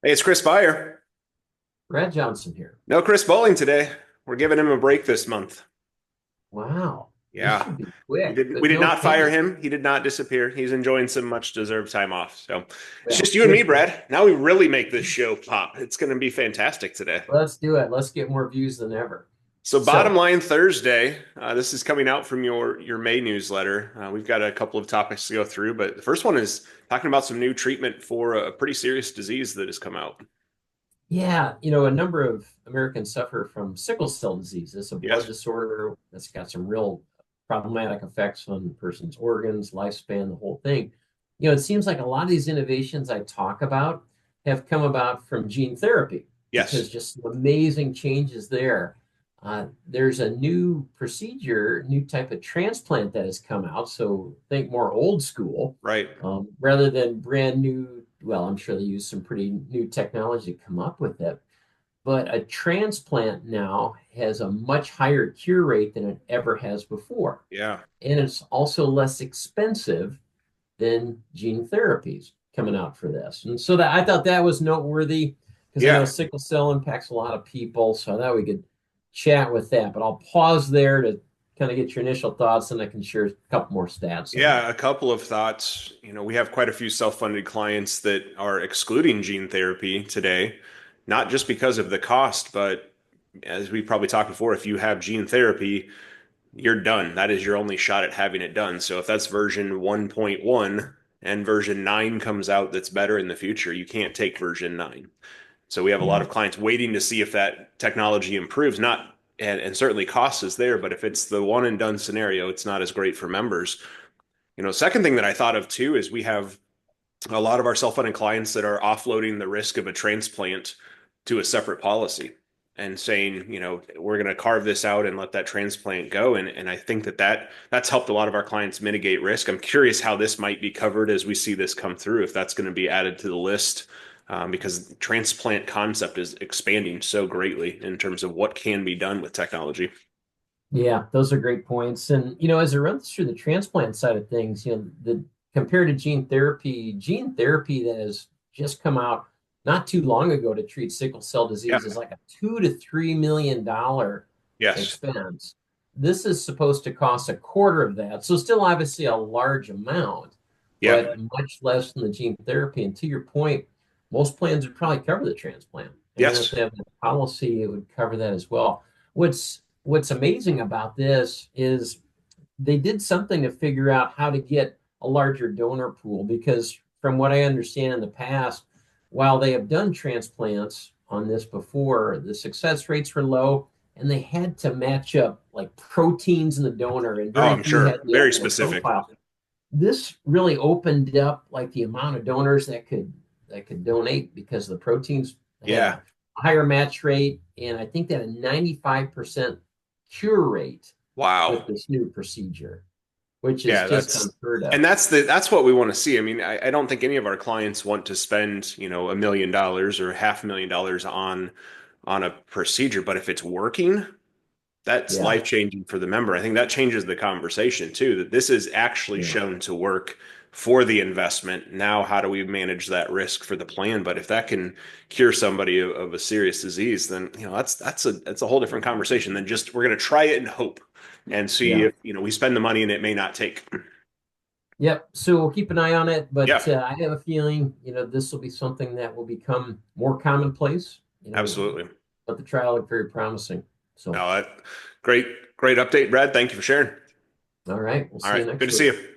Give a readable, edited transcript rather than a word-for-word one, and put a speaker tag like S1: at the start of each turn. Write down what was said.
S1: Hey, it's Chris Beyer.
S2: Brad Johnson here.
S1: No Chris Bowling today. We're giving him a break this month.
S2: Wow, this
S1: Yeah.
S2: should be
S1: We
S2: quick,
S1: did we
S2: but
S1: did
S2: no
S1: not fire
S2: pain.
S1: him. He did not disappear. He's enjoying some much deserved time off. So it's
S2: Well,
S1: just you and me,
S2: good for him.
S1: Brad. Now we really make this show pop. It's going to be fantastic today.
S2: Let's do it. Let's get more views than ever.
S1: So bottom
S2: So,
S1: line Thursday, this is coming out from your May newsletter. We've got a couple of topics to go through, but the first one is talking about some new treatment for a pretty serious disease that has come out.
S2: yeah, a number of Americans suffer from sickle cell disease. It's a blood
S1: Yes.
S2: disorder that's got some real problematic effects on the person's organs, lifespan, the whole thing. It seems like a lot of these innovations I talk about have come about from gene therapy because
S1: Yes.
S2: just some amazing changes there. There's a new procedure, new type of transplant that has come out. So think more old school
S1: Right.
S2: rather than brand new. Well, I'm sure they use some pretty new technology to come up with it. But a transplant now has a much higher cure rate than it ever has before.
S1: Yeah.
S2: And it's also less expensive than gene therapies coming out for this. And so that I thought that was noteworthy because I know
S1: Yeah.
S2: sickle cell impacts a lot of people. So I thought we could chat with that. But I'll pause there to kind of get your initial thoughts, and I can share a couple more stats on
S1: Yeah,
S2: that.
S1: a couple of thoughts. We have quite a few self-funded clients that are excluding gene therapy today, not just because of the cost, but as we probably talked before, if you have gene therapy, you're done. That is your only shot at having it done. So if that's version 1.1 and version 9 comes out that's better in the future, you can't take version 9. So we have a lot
S2: Yeah.
S1: of clients waiting to see if that technology improves, not and certainly cost is there, but if it's the one and done scenario, it's not as great for members. Second thing that I thought of too is we have a lot of our self-funded clients that are offloading the risk of a transplant to a separate policy and saying, we're going to carve this out and let that transplant go. And I think that's helped a lot of our clients mitigate risk. I'm curious how this might be covered as we see this come through, if that's going to be added to the list, because transplant concept is expanding so greatly in terms of what can be done with technology.
S2: Yeah, those are great points. And as it runs through the transplant side of things, the compared to gene therapy that has just come out not too long ago to treat sickle cell
S1: Yeah.
S2: disease is like a $2 to $3 million
S1: Yes.
S2: expense. This is supposed to cost a quarter of that. So still obviously a large amount, but
S1: Yep.
S2: much less than the gene therapy. And to your point, most plans would probably cover the transplant. And then if
S1: Yes.
S2: they have a policy, it would cover that as well. What's amazing about this is they did something to figure out how to get a larger donor pool because from what I understand in the past, while they have done transplants on this before, the success rates were low and they had to match up like proteins in the donor and
S1: Oh,
S2: very
S1: I'm
S2: few had
S1: sure.
S2: the
S1: Very
S2: actual
S1: specific.
S2: profile. This really opened up like the amount of donors that could donate because the proteins had
S1: Yeah.
S2: a higher match rate, and I think that a 95% cure rate with
S1: Wow.
S2: this new procedure, which is
S1: Yeah,
S2: just
S1: that's
S2: unheard
S1: and
S2: of.
S1: that's what we want to see. I mean, I don't think any of our clients want to spend, $1 million or $500,000 on a procedure, but if it's working, that's
S2: Yeah,
S1: life changing for the member. I think that changes the conversation too, that this is actually
S2: yeah,
S1: shown to work for the investment. Now, how do we manage that risk for the plan? But if that can cure somebody of a serious disease, then that's a whole different conversation than just we're going to try it and hope and see
S2: yeah.
S1: if we spend the money and it may not take.
S2: Yep. So we'll keep an eye on it,
S1: Yeah,
S2: but I have a feeling, this will be something that will become more commonplace,
S1: absolutely.
S2: but the trial looked very promising. So,
S1: No, great, great update, Brad. Thank you for sharing.
S2: all right, we'll
S1: All
S2: see you
S1: right, good to
S2: next
S1: see
S2: week.
S1: you.